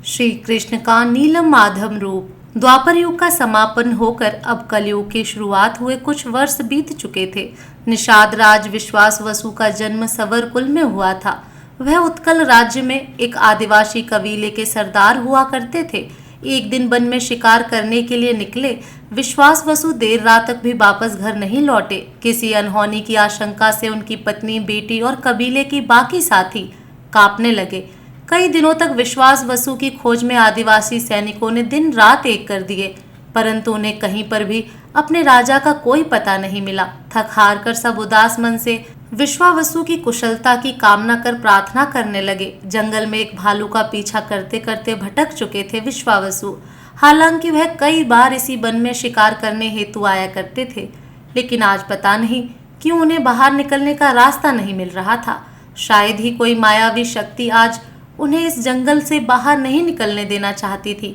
श्री कृष्ण का नीलम माधव रूप। द्वापर युग का समापन होकर अब कलयुग की शुरुआत हुए कुछ वर्ष बीत चुके थे। निषाद राज विश्वास वसु का जन्म सवर कुल में हुआ था। वह उत्कल राज्य में एक आदिवासी कबीले के सरदार हुआ करते थे। एक दिन वन में शिकार करने के लिए निकले विश्वास वसु देर रात तक भी वापस घर नहीं लौटे। किसी अनहोनी की आशंका से उनकी पत्नी, बेटी और कबीले की बाकी साथी कांपने लगे। कई दिनों तक विश्वास वसु की खोज में आदिवासी सैनिकों ने दिन रात एक कर दिए, परंतु उन्हें कहीं पर भी अपने राजा का कोई पता नहीं मिला। थक हार कर सब उदास मन से विश्वावसु की कुशलता की कामना कर प्रार्थना करने लगे। जंगल में एक भालू का पीछा करते करते भटक चुके थे विश्वावसु। हालांकि वह कई बार इसी वन में शिकार करने हेतु आया करते थे, लेकिन आज पता नहीं क्यों उन्हें बाहर निकलने का रास्ता नहीं मिल रहा था। शायद ही कोई मायावी शक्ति आज उन्हें इस जंगल से बाहर नहीं निकलने देना चाहती थी।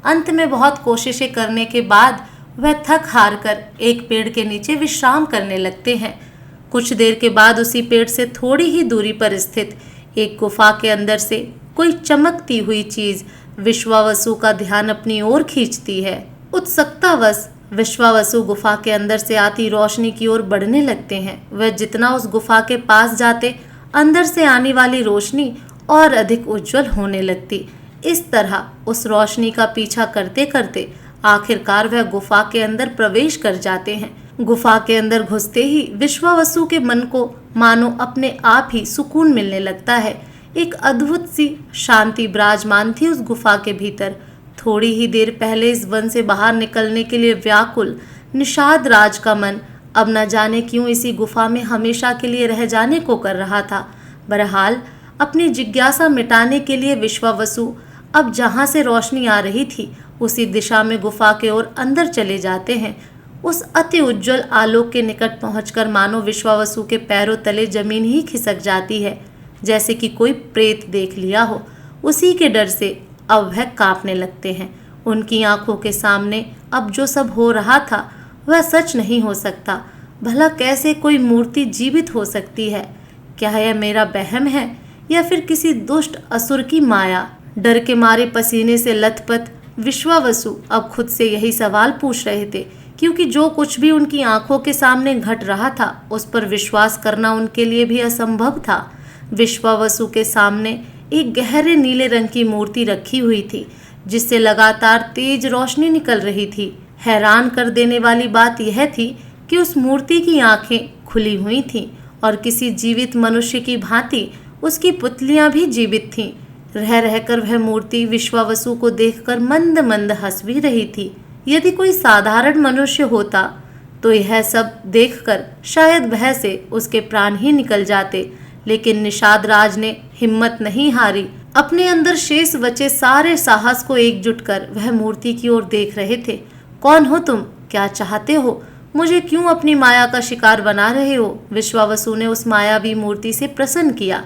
अंत में बहुत कोशिशें करने के बाद वह थक हार कर एक पेड़ के नीचे विश्राम करने लगते हैं। कुछ देर के बाद उसी पेड़ से थोड़ी ही दूरी पर स्थित एक गुफा के अंदर से कोई चमकती हुई चीज विश्वावसु का ध्यान अपनी ओर खींचती है। उत्सुकतावश विश्वावसु गुफा के अंदर से आती रोशनी की ओर बढ़ने लगते हैं। वह जितना उस गुफा के पास जाते, अंदर से आने वाली रोशनी और अधिक उज्जवल होने लगती। इस तरह उस रोशनी का पीछा करते करते आखिरकार वह गुफा के अंदर प्रवेश कर जाते हैं। गुफा के अंदर घुसते ही विश्वावसु के मन को मानो अपने आप ही सुकून मिलने लगता है। एक अद्भुत सी शांति विराजमान थी उस गुफा के भीतर। थोड़ी ही देर पहले इस वन से बाहर निकलने के लिए व्याकुल निषाद राज का मन अब न जाने क्यों इसी गुफा में हमेशा के लिए रह जाने को कर रहा था। बहरहाल अपनी जिज्ञासा मिटाने के लिए विश्वावसु अब जहां से रोशनी आ रही थी उसी दिशा में गुफा के ओर अंदर चले जाते हैं। उस अति उज्जवल आलोक के निकट पहुंचकर मानो विश्वावसु के पैरों तले जमीन ही खिसक जाती है, जैसे कि कोई प्रेत देख लिया हो। उसी के डर से अब वह कांपने लगते हैं। उनकी आंखों के सामने अब जो सब हो रहा था वह सच नहीं हो सकता। भला कैसे कोई मूर्ति जीवित हो सकती है? क्या यह मेरा वहम है या फिर किसी दुष्ट असुर की माया? डर के मारे पसीने से लथपथ विश्वावसु अब खुद से यही सवाल पूछ रहे थे, क्योंकि जो कुछ भी उनकी आंखों के सामने घट रहा था उस पर विश्वास करना उनके लिए भी असंभव था। विश्वावसु के सामने एक गहरे नीले रंग की मूर्ति रखी हुई थी, जिससे लगातार तेज रोशनी निकल रही थी। हैरान कर देने वाली बात यह थी कि उस मूर्ति की आंखें खुली हुई थीं और किसी जीवित मनुष्य की भांति उसकी पुतलियां भी जीवित थीं। रह रहकर वह मूर्ति विश्वावसु को देखकर मंद मंद हंस भी रही थी। यदि कोई साधारण मनुष्य होता तो यह सब देखकर शायद भय से उसके प्राण ही निकल जाते, लेकिन निषाद राज ने हिम्मत नहीं हारी। अपने अंदर शेष बचे सारे साहस को एकजुट कर वह मूर्ति की ओर देख रहे थे। कौन हो तुम? क्या चाहते हो? मुझे क्यों अपनी माया का शिकार बना रहे हो? विश्वावसु ने उस मायावी मूर्ति से प्रश्न किया।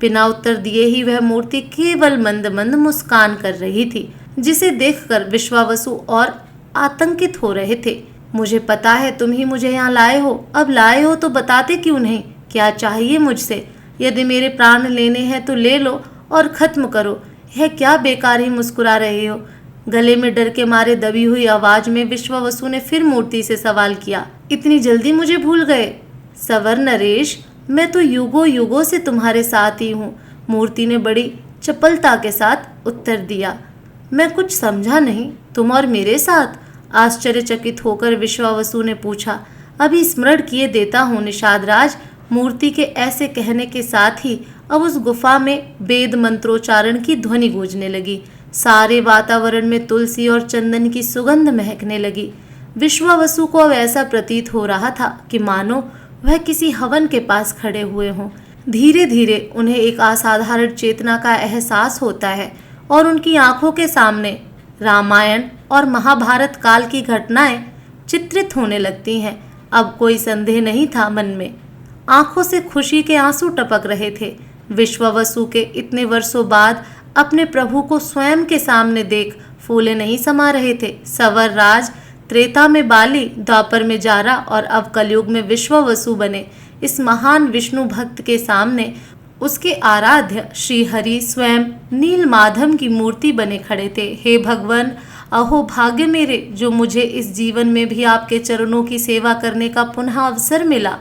बिना उत्तर दिए ही वह मूर्ति केवल मंद मंद मुस्कान कर रही थी, जिसे देखकर विश्वावसु और आतंकित हो रहे थे। मुझे पता है तुम ही मुझे यहाँ लाए हो। अब लाए हो तो बताते क्यों नहीं? क्या चाहिए मुझसे? यदि मेरे प्राण लेने हैं तो ले लो और खत्म करो। यह क्या बेकार ही मुस्कुरा रहे हो? गले में डर के मारे दबी हुई आवाज में विश्वावसु ने फिर मूर्ति से सवाल किया। इतनी जल्दी मुझे भूल गए? सवर नरेश, मैं तो युगों युगों से तुम्हारे साथ ही हूँ, मूर्ति ने बड़ी चपलता के साथ उत्तर दिया। मैं कुछ समझा नहीं। तुम और मेरे साथ? आश्चर्यचकित होकर विश्वावसु ने पूछा। अभी स्मरण किए देता हूँ निषाद राज। मूर्ति के ऐसे कहने के साथ ही अब उस गुफा में वेद मंत्रोच्चारण की ध्वनि गूंजने लगी। सारे वातावरण में तुलसी और चंदन की सुगंध महकने लगी। विश्वावसु को अब ऐसा प्रतीत हो रहा था कि मानो वह किसी हवन के पास खड़े हुए हों। धीरे धीरे उन्हें एक असाधारण चेतना का एहसास होता है और उनकी आंखों के सामने रामायण और महाभारत काल की घटनाएं चित्रित होने लगती हैं। अब कोई संदेह नहीं था मन में। आंखों से खुशी के आंसू टपक रहे थे। विश्वावसु के इतने वर्षों बाद अपने प्रभु को स्वयं के सामने देख फूले नहीं समा रहे थे। सवर राज त्रेता में बाली, द्वापर में जारा और अब कलयुग में विश्वावसु बने इस महान विष्णु भक्त के सामने उसके आराध्य श्री हरि स्वयं नील माधव की मूर्ति बने खड़े थे। हे भगवान, अहो भाग्य मेरे, जो मुझे इस जीवन में भी आपके चरणों की सेवा करने का पुनः अवसर मिला।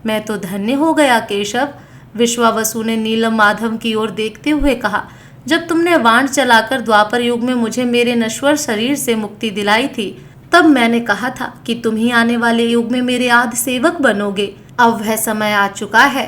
मैं तो धन्य हो गया केशव। विश्वावसु ने नीलम माधव की ओर देखते हुए कहा, जब तुमने वाण चलाकर द्वापर युग में मुझे मेरे नश्वर शरीर से मुक्ति दिलाई थी, तब मैंने कहा था कि तुम ही आने वाले युग में मेरे आद्य सेवक बनोगे। अब वह समय आ चुका है।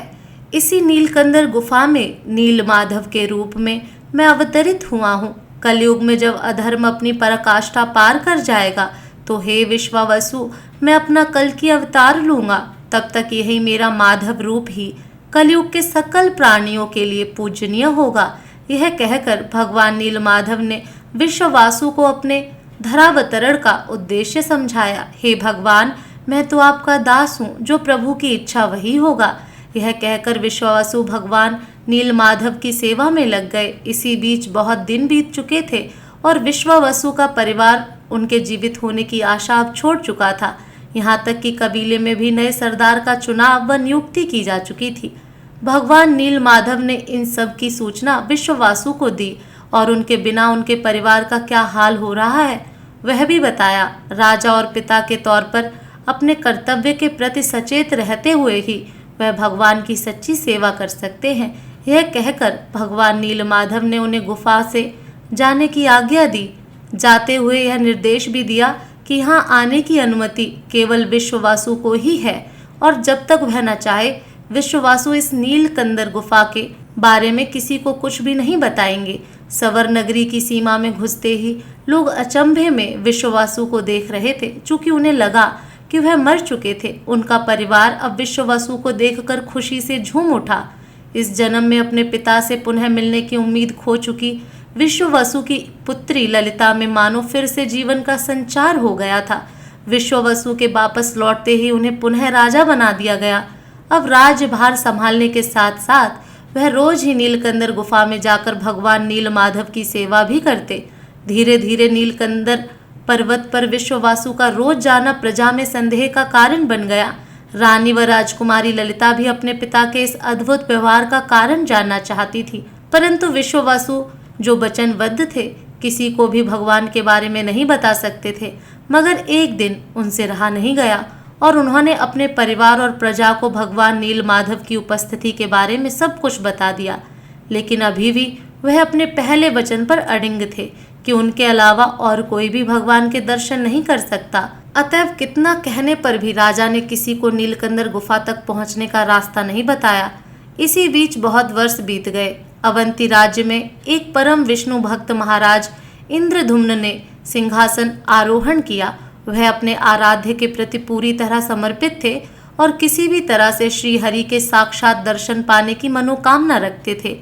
इसी नीलकंदर गुफा में नील माधव के रूप में मैं अवतरित हुआ हूँ। कलयुग में जब अधर्म अपनी पराकाष्ठा पार कर जाएगा, तो हे विश्वावसु, मैं अपना कल की अवतार लूंगा। तब तक यही मेरा माधव रूप ही कलयुग के सकल प्राणियों के लिए पूजनीय होगा। यह कहकर भगवान नील माधव ने विश्ववासु को अपने धरावतरण का उद्देश्य समझाया। हे भगवान, मैं तो आपका दास हूँ, जो प्रभु की इच्छा वही होगा। यह कहकर विश्वावसु भगवान नील माधव की सेवा में लग गए। इसी बीच बहुत दिन बीत चुके थे और विश्वावसु का परिवार उनके जीवित होने की आशा अब छोड़ चुका था। यहाँ तक कि कबीले में भी नए सरदार का चुनाव व नियुक्ति की जा चुकी थी। भगवान नील माधव ने इन सब की सूचना विश्ववासु को दी और उनके बिना उनके परिवार का क्या हाल हो रहा है वह भी बताया। राजा और पिता के तौर पर अपने कर्तव्य के प्रति सचेत रहते हुए ही वह भगवान की सच्ची सेवा कर सकते हैं। यह कहकर भगवान नील माधव ने उन्हें गुफा से जाने की आज्ञा दी। जाते हुए यह निर्देश भी दिया कि यहाँ आने की अनुमति केवल विश्ववासु को ही है और जब तक वह न चाहे विश्ववासु इस नीलकंदर गुफा के बारे में किसी को कुछ भी नहीं बताएंगे। सवर नगरी की सीमा में घुसते ही लोग अचंभे में विश्ववासु को देख रहे थे। चूंकि उन्हें लगा कि वह मर चुके थे, उनका परिवार अब विश्ववासु को देखकर खुशी से झूम उठा। इस जन्म में अपने पिता से पुनः मिलने की उम्मीद खो चुकी विश्ववसु की पुत्री ललिता में मानो फिर से जीवन का संचार हो गया था। विश्ववसु के वापस लौटते ही उन्हें पुनः राजा बना दिया गया। अब राज्यभार संभालने के साथ साथ वह रोज ही नीलकंदर गुफा में जाकर भगवान नील माधव की सेवा भी करते। धीरे धीरे नीलकंदर पर्वत पर विश्ववासु का रोज जाना प्रजा में संदेह का कारण बन गया। रानी व राजकुमारी ललिता भी अपने पिता के इस अद्भुत व्यवहार का कारण जानना चाहती थी, परंतु विश्ववासु जो वचनबद्ध थे किसी को भी भगवान के बारे में नहीं बता सकते थे। मगर एक दिन उनसे रहा नहीं गया और उन्होंने अपने परिवार और प्रजा को भगवान नील माधव की उपस्थिति के बारे में सब कुछ बता दिया। लेकिन अभी भी वह अपने पहले वचन पर अडिग थे कि उनके अलावा और कोई भी भगवान के दर्शन नहीं कर सकता। अतएव कितना कहने पर भी राजा ने किसी को नीलकंदर गुफा तक पहुंचने का रास्ता नहीं बताया। इसी बीच बहुत वर्ष बीत गए। अवंती राज्य में एक परम विष्णु भक्त महाराज इंद्रधुम्न ने सिंहासन आरोहण किया। वह अपने आराध्य के प्रति पूरी तरह समर्पित थे और किसी भी तरह से श्री हरि के साक्षात दर्शन पाने की मनोकामना रखते थे।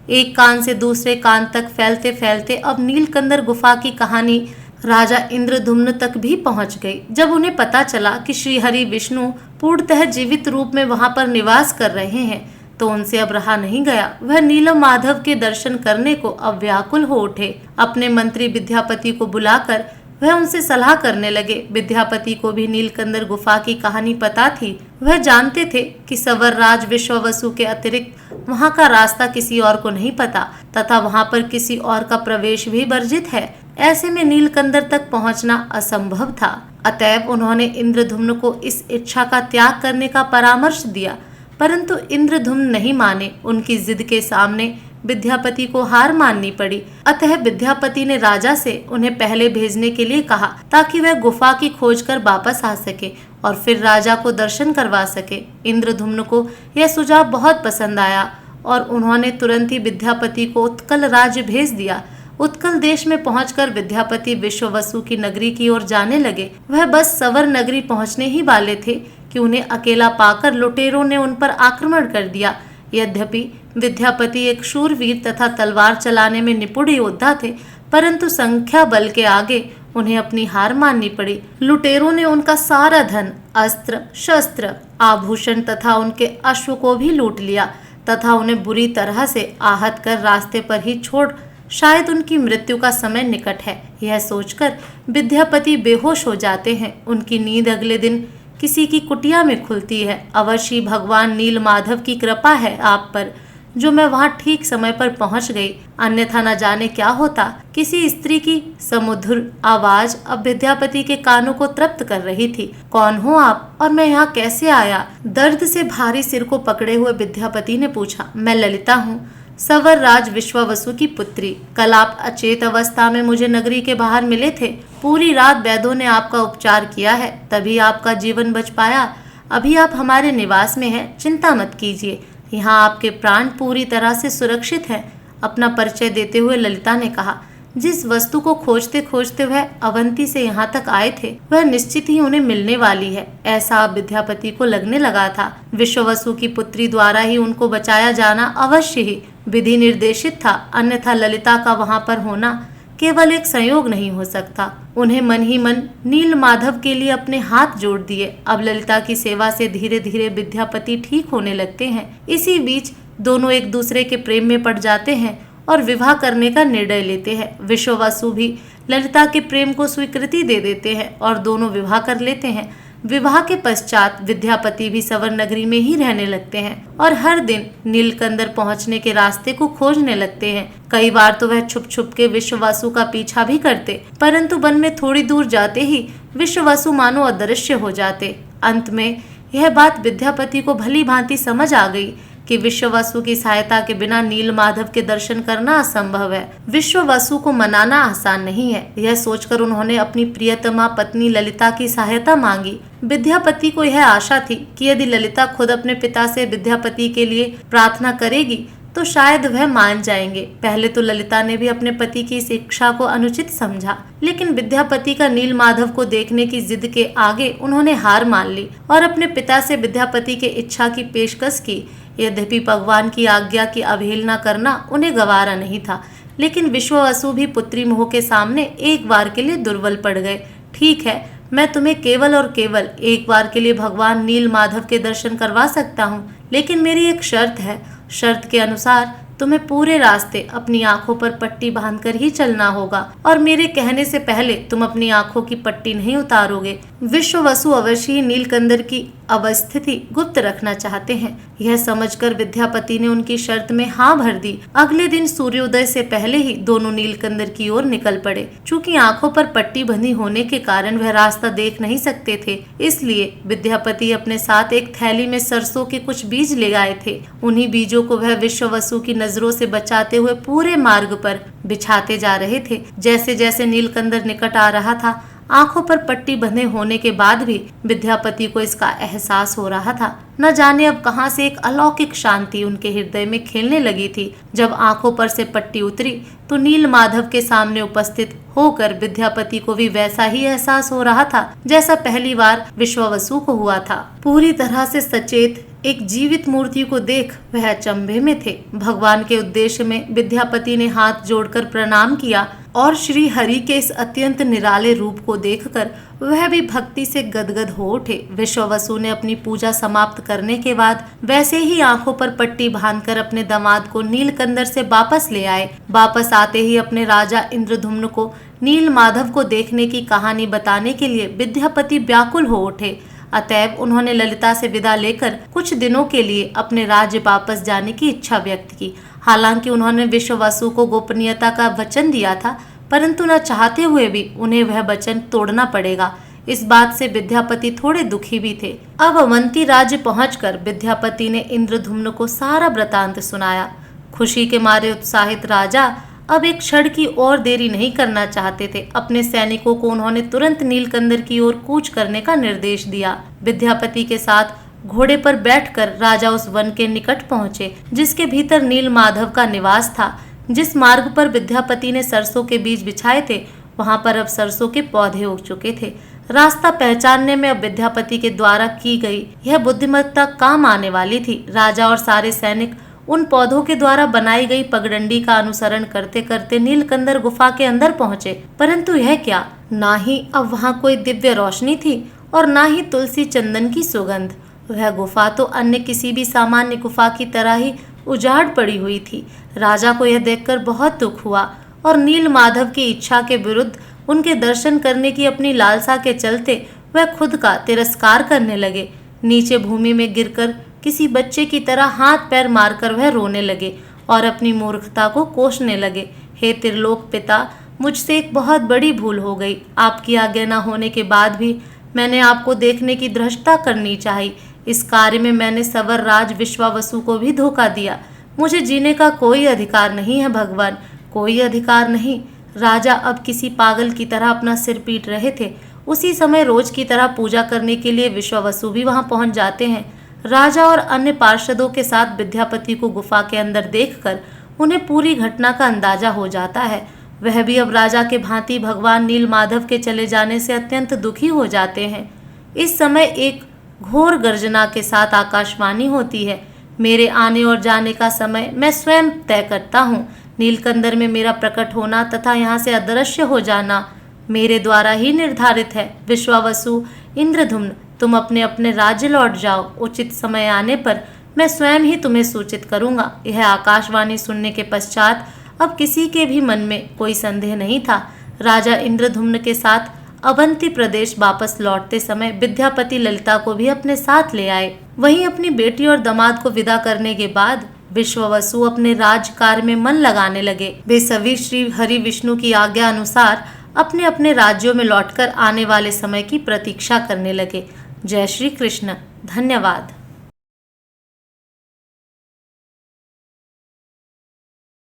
एक कान से दूसरे कान तक फैलते फैलते अब नीलकंदर गुफा की कहानी राजा इंद्रधुम्न तक भी पहुंच गई। जब उन्हें पता चला कि श्री हरि विष्णु पूर्णतः जीवित रूप में वहां पर निवास कर रहे हैं, तो उनसे अब रहा नहीं गया। वह नीलम माधव के दर्शन करने को अब व्याकुल हो उठे। अपने मंत्री विद्यापति को बुलाकर वह उनसे सलाह करने लगे। विद्यापति को भी नीलकंदर गुफा की कहानी पता थी। वह जानते थे कि सवर राज विश्ववसु के अतिरिक्त वहां का रास्ता किसी और को नहीं पता तथा वहां पर किसी और का प्रवेश भी वर्जित है। ऐसे में नीलकंदर तक पहुंचना असंभव था। अतएव उन्होंने इंद्रधुम्न को इस इच्छा का त्याग करने का परामर्श दिया, परंतु इंद्रधुम्न नहीं माने। उनकी जिद के सामने विद्यापति को हार माननी पड़ी। अतः विद्यापति ने राजा से उन्हें पहले भेजने के लिए कहा ताकि वह गुफा की खोज कर वापस आ सके और फिर राजा को दर्शन करवा सके। इंद्रधुम्न को यह सुझाव बहुत पसंद आया और उन्होंने तुरंत ही विद्यापति को उत्कल राज्य भेज दिया। उत्कल देश में पहुंचकर विद्यापति विश्ववसु की नगरी की ओर जाने लगे। वह बस सवर नगरी पहुंचने ही वाले थे कि उन्हें अकेला पाकर लुटेरों ने उन पर आक्रमण कर दिया। यद्यपि विद्यापति एक शूरवीर तथा तलवार चलाने में निपुण योद्धा थे, परंतु संख्या बल के आगे उन्हें अपनी हार माननी पड़ी। लुटेरों ने उनका सारा धन, अस्त्र शस्त्र, आभूषण तथा उनके अश्व को भी लूट लिया तथा उन्हें बुरी तरह से आहत कर रास्ते पर ही छोड़ शायद उनकी मृत्यु का समय निकट है। यह सोचकर विद्यापति बेहोश हो जाते हैं। उनकी नींद अगले दिन किसी की कुटिया में खुलती है। अवश्य भगवान नील माधव की कृपा है आप पर, जो मैं वहाँ ठीक समय पर पहुँच गई, अन्यथा न जाने क्या होता। किसी स्त्री की सुमधुर आवाज अब विद्यापति के कानों को तृप्त कर रही थी। कौन हो आप और मैं यहाँ कैसे आया? दर्द से भारी सिर को पकड़े हुए विद्यापति ने पूछा। मैं ललिता हूँ, सवर राज विश्वावसु की पुत्री। कल आप अचेत अवस्था में मुझे नगरी के बाहर मिले थे। पूरी रात वैद्यों ने आपका उपचार किया है, तभी आपका जीवन बच पाया। अभी आप हमारे निवास में हैं, चिंता मत कीजिए, यहाँ आपके प्राण पूरी तरह से सुरक्षित हैं। अपना परिचय देते हुए ललिता ने कहा। जिस वस्तु को खोजते खोजते वह अवंती से यहाँ तक आए थे, वह निश्चित ही उन्हें मिलने वाली है, ऐसा अब विद्यापति को लगने लगा था। विश्ववसु की पुत्री द्वारा ही उनको बचाया जाना अवश्य ही विधि निर्देशित था, अन्यथा ललिता का वहाँ पर होना केवल एक संयोग नहीं हो सकता। उन्हें मन ही मन नील माधव के लिए अपने हाथ जोड़ दिए। अब ललिता की सेवा से धीरे धीरे विद्यापति ठीक होने लगते हैं। इसी बीच दोनों एक दूसरे के प्रेम में पड़ जाते हैं और विवाह करने का निर्णय लेते हैं। विश्ववसु भी ललिता के प्रेम को स्वीकृति दे देते हैं और दोनों विवाह कर लेते हैं। विवाह के पश्चात विद्यापति भी सवर नगरी में ही रहने लगते हैं और हर दिन नीलकंदर पहुंचने के रास्ते को खोजने लगते हैं। कई बार तो वह छुप छुप के विश्ववसु का पीछा भी करते, परंतु वन में थोड़ी दूर जाते ही विश्ववसु मानो अदृश्य हो जाते। अंत में यह बात विद्यापति को भली भांति समझ आ गई कि विश्ववसु की सहायता के बिना नील माधव के दर्शन करना असंभव है। विश्ववसु को मनाना आसान नहीं है। यह सोचकर उन्होंने अपनी प्रियतमा पत्नी ललिता की सहायता मांगी। विद्यापति को यह आशा थी कि यदि ललिता खुद अपने पिता से विद्यापति के लिए प्रार्थना करेगी तो शायद वह मान जाएंगे। पहले तो ललिता ने भी अपने पति की इस इच्छा को अनुचित समझा, लेकिन विद्यापति का नील माधव को देखने की जिद के आगे उन्होंने हार मान ली और अपने पिता से विद्यापति के इच्छा की पेशकश की। यद्यपि भगवान की आज्ञा की अवहेलना करना उन्हें गवारा नहीं था, लेकिन विश्ववसु भी पुत्री मोह के सामने एक बार के लिए दुर्बल पड़ गए। ठीक है, मैं तुम्हें केवल और केवल एक बार के लिए भगवान नील माधव के दर्शन करवा सकता हूँ, लेकिन मेरी एक शर्त है। शर्त के अनुसार तुम्हें पूरे रास्ते अपनी आंखों पर पट्टी बांधकर ही चलना होगा और मेरे कहने से पहले तुम अपनी आंखों की पट्टी नहीं उतारोगे। विश्ववसु अवश्य ही नीलकंदर की अवस्थिति गुप्त रखना चाहते हैं। यह समझकर विद्यापति ने उनकी शर्त में हाँ भर दी। अगले दिन सूर्योदय से पहले ही दोनों नीलकंदर की ओर निकल पड़े। चूंकि आंखों पर पट्टी बंधी होने के कारण वह रास्ता देख नहीं सकते थे, इसलिए विद्यापति अपने साथ एक थैली में सरसों के कुछ बीज ले आए थे। उन्हीं बीजों को वह विश्ववसु की नजरों से बचाते हुए पूरे मार्ग पर बिछाते जा रहे थे। जैसे जैसे नीलकंदर निकट आ रहा था, आंखों पर पट्टी बंधे होने के बाद भी विद्यापति को इसका एहसास हो रहा था। न जाने अब कहां से एक अलौकिक शांति उनके हृदय में खेलने लगी थी। जब आंखों पर से पट्टी उतरी तो नील माधव के सामने उपस्थित होकर विद्यापति को भी वैसा ही एहसास हो रहा था जैसा पहली बार विश्ववसु को हुआ था। पूरी तरह से सचेत एक जीवित मूर्ति को देख वह अचंभे में थे। भगवान के उद्देश्य में विद्यापति ने हाथ जोड़कर प्रणाम किया और श्री हरि के इस अत्यंत निराले रूप को देखकर वह भी भक्ति से गदगद हो उठे। विश्ववसु ने अपनी पूजा समाप्त करने के बाद वैसे ही आंखों पर पट्टी बांधकर अपने दामाद को नीलकंदर से वापस ले आए। वापस आते ही अपने राजा इंद्रधुम्न को नील माधव को देखने की कहानी बताने के लिए विद्यापति व्याकुल हो उठे। अतएव उन्होंने ललिता से विदा लेकर कुछ दिनों के लिए अपने राज्य वापस जाने की इच्छा व्यक्त की। हालांकि उन्होंने विश्ववसु को गोपनीयता का वचन दिया था, परंतु न चाहते हुए भी उन्हें वह वचन तोड़ना पड़ेगा। इस बात से विद्यापति थोड़े दुखी भी थे। अब अवंती राज्य पहुंचकर विद्यापति ने इंद्रधुम्न को सारा वृतांत सुनाया। खुशी के मारे उत्साहित राजा अब एक क्षण की और देरी नहीं करना चाहते थे। अपने सैनिकों को उन्होंने तुरंत नीलकंदर की ओर कूच करने का निर्देश दिया। विद्यापति के साथ घोड़े पर बैठकर राजा उस वन के निकट पहुंचे जिसके भीतर नील माधव का निवास था। जिस मार्ग पर विद्यापति ने सरसों के बीज बिछाए थे, वहां पर अब सरसों के पौधे उग चुके थे। रास्ता पहचानने में अब विद्यापति के द्वारा की गई यह बुद्धिमत्ता काम आने वाली थी। राजा और सारे सैनिक उन पौधों के द्वारा बनाई गई पगडंडी का अनुसरण करते करते नीलकंदर गुफा के अंदर पहुंचे। परंतु यह क्या, ना ही अब वहां कोई दिव्य रोशनी थी और ना ही तुलसी चंदन की सुगंध। वह गुफा तो अन्य किसी भी सामान्य गुफा की तरह ही उजाड़ पड़ी हुई थी। राजा को यह देखकर बहुत दुख हुआ और नील माधव की इच्छा के विरुद्ध उनके दर्शन करने की अपनी लालसा के चलते वह खुद का तिरस्कार करने लगे। नीचे भूमि में गिरकर किसी बच्चे की तरह हाथ पैर मारकर वह रोने लगे और अपनी मूर्खता को कोसने लगे। हे त्रिलोक पिता, मुझसे एक बहुत बड़ी भूल हो गई। आपकी आज्ञा न होने के बाद भी मैंने आपको देखने की धृष्टता करनी चाहिए। इस कार्य में मैंने सवर राज विश्वावसु को भी धोखा दिया। मुझे जीने का कोई अधिकार नहीं है भगवान, कोई अधिकार नहीं। राजा अब किसी पागल की तरह अपना सिर पीट रहे थे। उसी समय रोज की तरह पूजा करने के लिए विश्वावसु भी वहां पहुंच जाते हैं। राजा और अन्य पार्षदों के साथ विद्यापति को गुफा के अंदर देखकर उन्हें पूरी घटना का अंदाजा हो जाता है। वह भी अब राजा के भांति भगवान नीलमाधव के चले जाने से अत्यंत दुखी हो जाते हैं। इस समय एक घोर गर्जना के साथ आकाशवाणी होती है। मेरे आने और जाने का समय मैं स्वयं तय करता हूँ। नीलकंदर में मेरा प्रकट होना तथा यहाँ से अदृश्य हो जाना मेरे द्वारा ही निर्धारित है। विश्वावसु, इंद्रधुम्न, तुम अपने अपने राज्य लौट जाओ। उचित समय आने पर मैं स्वयं ही तुम्हें सूचित करूंगा। यह आकाशवाणी सुनने के पश्चात अब किसी के भी मन में कोई संदेह नहीं था। राजा इंद्रधुम्न के साथ अवंती प्रदेश वापस लौटते समय विद्यापति ललिता को भी अपने साथ ले आए। वहीं अपनी बेटी और दामाद को विदा करने के बाद विश्वावसु अपने राजकार्य में मन लगाने लगे। वे सभी श्री हरि विष्णु की आज्ञा अनुसार अपने अपने राज्यों में लौटकर आने वाले समय की प्रतीक्षा करने लगे। जय श्री कृष्ण। धन्यवाद।